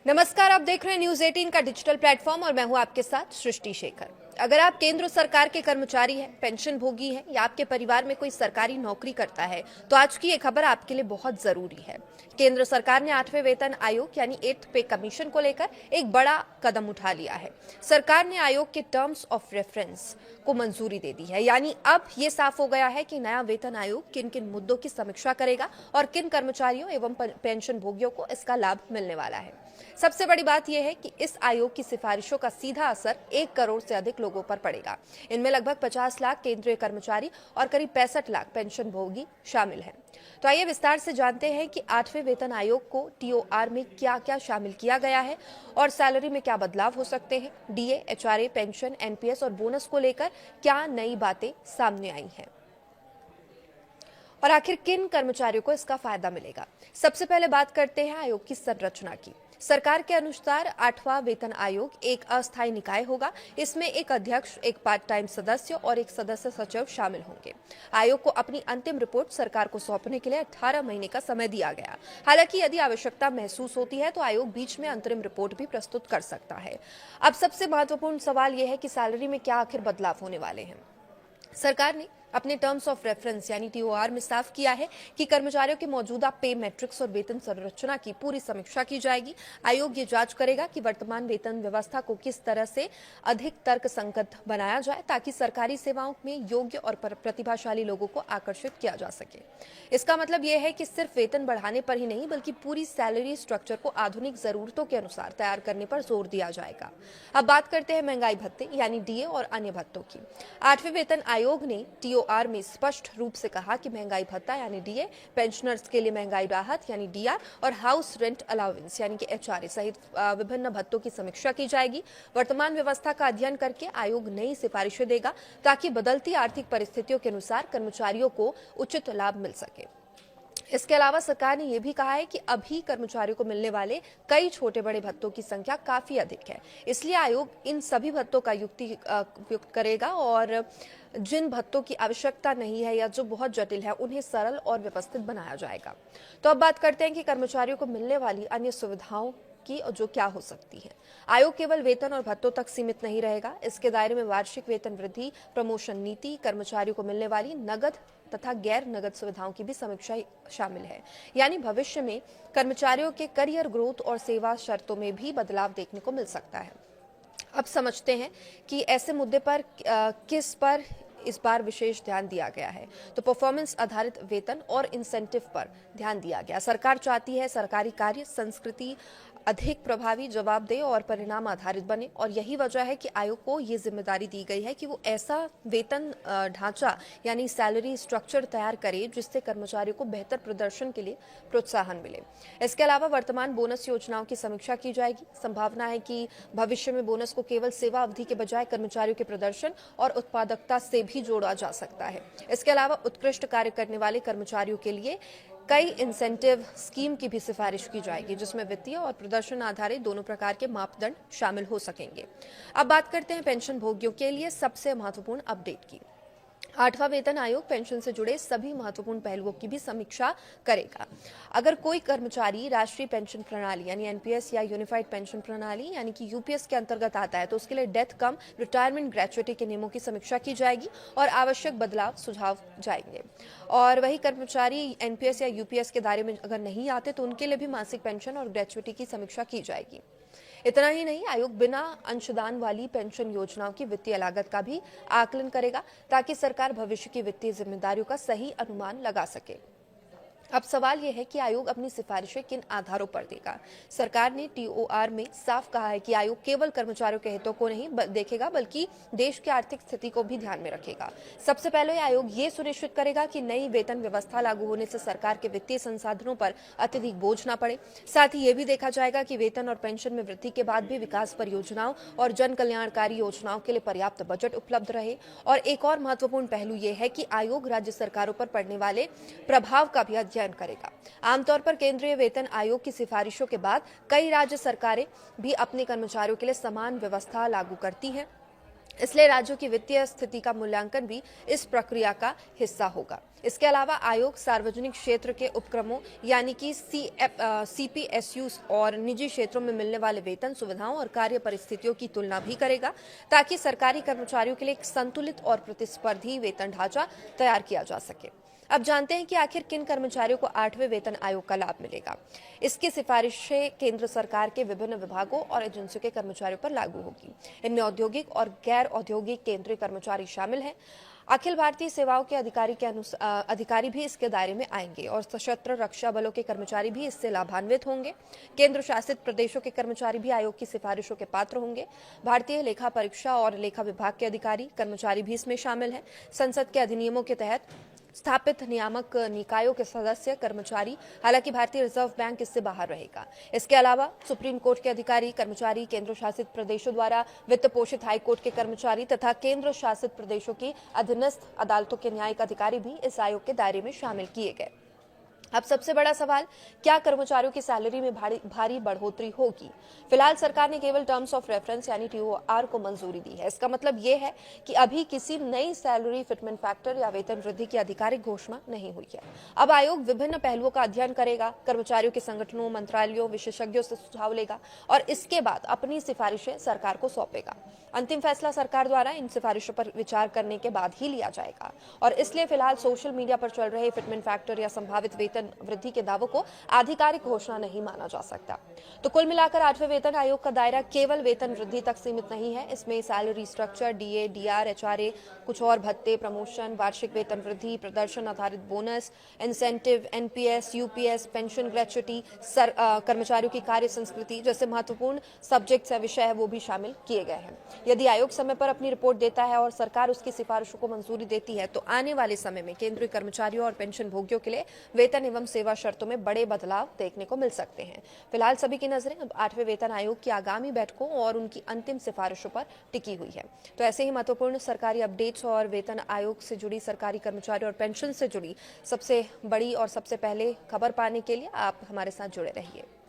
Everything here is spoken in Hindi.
नमस्कार, आप देख रहे हैं न्यूज 18 का डिजिटल प्लेटफॉर्म और मैं हूं आपके साथ सृष्टि शेखर। अगर आप केंद्र सरकार के कर्मचारी हैं, पेंशन भोगी हैं या आपके परिवार में कोई सरकारी नौकरी करता है तो आज की ये खबर आपके लिए बहुत जरूरी है। केंद्र सरकार ने 8वें वेतन आयोग यानी 8th पे कमीशन को लेकर एक बड़ा कदम उठा लिया है। सरकार ने आयोग के टर्म्स ऑफ रेफरेंस को मंजूरी दे दी है, यानी अब ये साफ हो गया है कि नया वेतन आयोग किन किन मुद्दों की समीक्षा करेगा और किन कर्मचारियों एवं पेंशन भोगियों को इसका लाभ मिलने वाला है। सबसे बड़ी बात यह है कि इस आयोग की सिफारिशों का सीधा असर 1 करोड़ से अधिक लोगों पर पड़ेगा। इनमें लगभग 50 लाख केंद्रीय कर्मचारी और करीब 65 लाख पेंशन भोगी शामिल हैं। तो आइए विस्तार से जानते हैं कि 8वें वेतन आयोग को टीओआर में क्या क्या शामिल किया गया है और सैलरी में क्या बदलाव हो सकते हैं। डीए, एचआरए, पेंशन, एनपीएस और बोनस को लेकर क्या नई बातें सामने आई हैं और आखिर किन कर्मचारियों को इसका फायदा मिलेगा। सबसे पहले बात करते हैं आयोग की संरचना की। सरकार के अनुसार 8वां वेतन आयोग एक अस्थायी निकाय होगा। इसमें एक अध्यक्ष, एक पार्ट टाइम सदस्य और एक सदस्य सचिव शामिल होंगे। आयोग को अपनी अंतिम रिपोर्ट सरकार को सौंपने के लिए 18 महीने का समय दिया गया। हालांकि यदि आवश्यकता महसूस होती है तो आयोग बीच में अंतरिम रिपोर्ट भी प्रस्तुत कर सकता है। अब सबसे महत्वपूर्ण सवाल यह है कि सैलरी में क्या आखिर बदलाव होने वाले हैं। सरकार ने अपने टर्म्स ऑफ रेफरेंस यानी टीओआर में साफ किया है कि कर्मचारियों के मौजूदा पे मैट्रिक्स और वेतन संरचना की पूरी समीक्षा की जाएगी। आयोग ये जांच करेगा कि वर्तमान वेतन व्यवस्था को किस तरह से अधिक तर्कसंगत बनाया जाए ताकि सरकारी सेवाओं में योग्य और प्रतिभाशाली लोगों को आकर्षित किया जा सके। इसका मतलब यह है कि सिर्फ वेतन बढ़ाने पर ही नहीं बल्कि पूरी सैलरी स्ट्रक्चर को आधुनिक जरूरतों के अनुसार तैयार करने पर जोर दिया जाएगा। अब बात करते हैं महंगाई भत्ते यानी डीए और अन्य भत्तों की। 8वें वेतन आयोग ने टीओआर में स्पष्ट रूप से कहा कि महंगाई भत्ता यानी डीए, पेंशनर्स के लिए महंगाई राहत यानी डीआर और हाउस रेंट अलाउंस यानी कि एचआरए सहित विभिन्न भत्तों की समीक्षा की जाएगी। वर्तमान व्यवस्था का अध्ययन करके आयोग नई सिफारिशें देगा ताकि बदलती आर्थिक परिस्थितियों के अनुसार कर्मचारियों को उचित लाभ मिल सके। इसके अलावा सरकार ने यह भी कहा है कि अभी कर्मचारियों को मिलने वाले कई छोटे बड़े भत्तों की संख्या काफी अधिक है, इसलिए आयोग इन सभी भत्तों का युक्त करेगा और जिन भत्तों की आवश्यकता नहीं है या जो बहुत जटिल है उन्हें सरल और व्यवस्थित बनाया जाएगा। तो अब बात करते हैं कि कर्मचारियों को मिलने वाली अन्य सुविधाओं की जो क्या हो सकती है। आयोग केवल वेतन और भत्तों तक सीमित नहीं रहेगा। इसके दायरे में वार्षिक वेतन वृद्धि, प्रमोशन नीति, कर्मचारियों को मिलने वाली नगद तथा गैर नगद सुविधाओं की भी समीक्षा शामिल है। यानी भविष्य में कर्मचारियों के करियर ग्रोथ और सेवा शर्तों में भी बदलाव देखने को मिल सकता है। अब समझते हैं कि ऐसे मुद्दे पर किस पर इस बार विशेष ध्यान दिया गया है। तो परफॉर्मेंस आधारित वेतन और इंसेंटिव पर ध्यान दिया गया। सरकार चाहती है सरकारी कार्य संस्कृति अधिक प्रभावी, जवाबदेह और परिणाम आधारित बने और यही वजह है कि आयोग को ये जिम्मेदारी दी गई है कि वो ऐसा वेतन ढांचा यानी सैलरी स्ट्रक्चर तैयार करे जिससे कर्मचारियों को बेहतर प्रदर्शन के लिए प्रोत्साहन मिले। इसके अलावा वर्तमान बोनस योजनाओं की समीक्षा की जाएगी। संभावना है कि भविष्य में बोनस को केवल सेवा अवधि के बजाय कर्मचारियों के प्रदर्शन और उत्पादकता से भी जोड़ा जा सकता है। इसके अलावा उत्कृष्ट कार्य करने वाले कर्मचारियों के लिए कई इंसेंटिव स्कीम की भी सिफारिश की जाएगी जिसमें वित्तीय और प्रदर्शन आधारित दोनों प्रकार के मापदंड शामिल हो सकेंगे। अब बात करते हैं पेंशन भोगियों के लिए सबसे महत्वपूर्ण अपडेट की। 8वां वेतन आयोग पेंशन से जुड़े सभी महत्वपूर्ण पहलुओं की भी समीक्षा करेगा। अगर कोई कर्मचारी राष्ट्रीय पेंशन प्रणाली यानी एनपीएस या यूनिफाइड पेंशन प्रणाली यानी कि यूपीएस के अंतर्गत आता है तो उसके लिए डेथ कम रिटायरमेंट ग्रेचुइटी के नियमों की समीक्षा की जाएगी और आवश्यक बदलाव सुझाव जाएंगे। और वही कर्मचारी एनपीएस या यूपीएस के दायरे में अगर नहीं आते तो उनके लिए भी मासिक पेंशन और ग्रेचुइटी की समीक्षा की जाएगी। इतना ही नहीं, आयोग बिना अंशदान वाली पेंशन योजनाओं की वित्तीय लागत का भी आकलन करेगा ताकि सरकार भविष्य की वित्तीय जिम्मेदारियों का सही अनुमान लगा सके। अब सवाल यह है कि आयोग अपनी सिफारिशें किन आधारों पर देगा। सरकार ने टीओआर में साफ कहा है कि आयोग केवल कर्मचारियों के हितों को नहीं देखेगा बल्कि देश की आर्थिक स्थिति को भी ध्यान में रखेगा। सबसे पहले आयोग ये सुनिश्चित करेगा कि नई वेतन व्यवस्था लागू होने से सरकार के वित्तीय संसाधनों पर अत्यधिक बोझ न पड़े। साथ ही ये भी देखा जाएगा कि वेतन और पेंशन में वृद्धि के बाद भी विकास परियोजनाओं और जन कल्याणकारी योजनाओं के लिए पर्याप्त बजट उपलब्ध रहे। और एक और महत्वपूर्ण पहलू यह है कि आयोग राज्य सरकारों पर पड़ने वाले प्रभाव का भी अध्ययन करेगा। आमतौर पर केंद्रीय वेतन आयोग की सिफारिशों के बाद कई राज्य सरकारें भी अपने कर्मचारियों के लिए समान व्यवस्था लागू करती हैं। इसलिए राज्यों की वित्तीय स्थिति का मूल्यांकन भी इस प्रक्रिया का हिस्सा होगा। इसके अलावा आयोग सार्वजनिक क्षेत्र के उपक्रमों यानी कि सीपीएसयूज और निजी क्षेत्रों में मिलने वाले वेतन सुविधाओं और कार्य परिस्थितियों की तुलना भी करेगा, ताकि सरकारी कर्मचारियों के लिए एक संतुलित और प्रतिस्पर्धी वेतन ढांचा तैयार किया जा सके। अब जानते हैं कि आखिर किन कर्मचारियों को 8वें वेतन आयोग का लाभ मिलेगा। इसकी सिफारिशें केंद्र सरकार के विभिन्न विभागों और एजेंसियों के कर्मचारियों पर लागू होगी। इनमें औद्योगिक और गैर औद्योगिक केंद्रीय कर्मचारी शामिल हैं। अखिल भारतीय सेवाओं के अधिकारी भी इसके दायरे में आएंगे और सशस्त्र रक्षा बलों के कर्मचारी भी इससे लाभान्वित होंगे। केंद्र शासित प्रदेशों के कर्मचारी भी आयोग की सिफारिशों के पात्र होंगे। भारतीय लेखा परीक्षा और लेखा विभाग के अधिकारी कर्मचारी भी इसमें शामिल हैं। संसद के अधिनियमों के तहत स्थापित नियामक निकायों के सदस्य कर्मचारी, हालांकि भारतीय रिजर्व बैंक इससे बाहर रहेगा। इसके अलावा सुप्रीम कोर्ट के अधिकारी कर्मचारी, केंद्र शासित प्रदेशों द्वारा वित्त पोषित हाई कोर्ट के कर्मचारी तथा केंद्र शासित प्रदेशों की अधीनस्थ अदालतों के न्यायिक अधिकारी भी इस आयोग के दायरे में शामिल किए गए। अब सबसे बड़ा सवाल, क्या कर्मचारियों की सैलरी में भारी बढ़ोतरी होगी? फिलहाल सरकार ने केवल टर्म्स ऑफ रेफरेंस यानी टीओआर को मंजूरी दी है। इसका मतलब ये है कि अभी किसी नई सैलरी फिटमेंट फैक्टर या वेतन वृद्धि की आधिकारिक घोषणा नहीं हुई है। अब आयोग विभिन्न पहलुओं का अध्ययन करेगा, कर्मचारियों के संगठनों, मंत्रालयों, विशेषज्ञों से सुझाव लेगा और इसके बाद अपनी सिफारिशें सरकार को सौंपेगा। अंतिम फैसला सरकार द्वारा इन सिफारिशों पर विचार करने के बाद ही लिया जाएगा और इसलिए फिलहाल सोशल मीडिया पर चल रहे फिटमेंट फैक्टर या संभावित वेतन वृद्धि के दावों को आधिकारिक घोषणा नहीं माना जा सकता। तो कुल मिलाकर 8वें वेतन आयोग का दायरा केवल वेतन वृद्धि तक सीमित नहीं है। इसमें salary structure, DA, DR, HRA, कुछ और भत्ते, प्रमोशन, वार्षिक वेतन वृद्धि, प्रदर्शन आधारित bonus, incentive, NPS, UPS, pension, gratuity, कर्मचारियों की कार्य संस्कृति जैसे महत्वपूर्ण सब्जेक्ट्स या विषय है वो भी शामिल किए गए हैं। यदि आयोग समय पर अपनी रिपोर्ट देता है और सरकार उसकी सिफारिशों को मंजूरी देती है तो आने वाले समय में केंद्रीय कर्मचारियों और पेंशन भोगियों के लिए वेतन एवं सेवा शर्तों में बड़े बदलाव देखने को मिल सकते हैं। फिलहाल सभी की नजरें अब 8वें वेतन आयोग की आगामी बैठकों और उनकी अंतिम सिफारिशों पर टिकी हुई है। तो ऐसे ही महत्वपूर्ण सरकारी अपडेट्स और वेतन आयोग से जुड़ी, सरकारी कर्मचारी और पेंशन से जुड़ी सबसे बड़ी और सबसे पहले खबर पाने के लिए आप हमारे साथ जुड़े रहिए।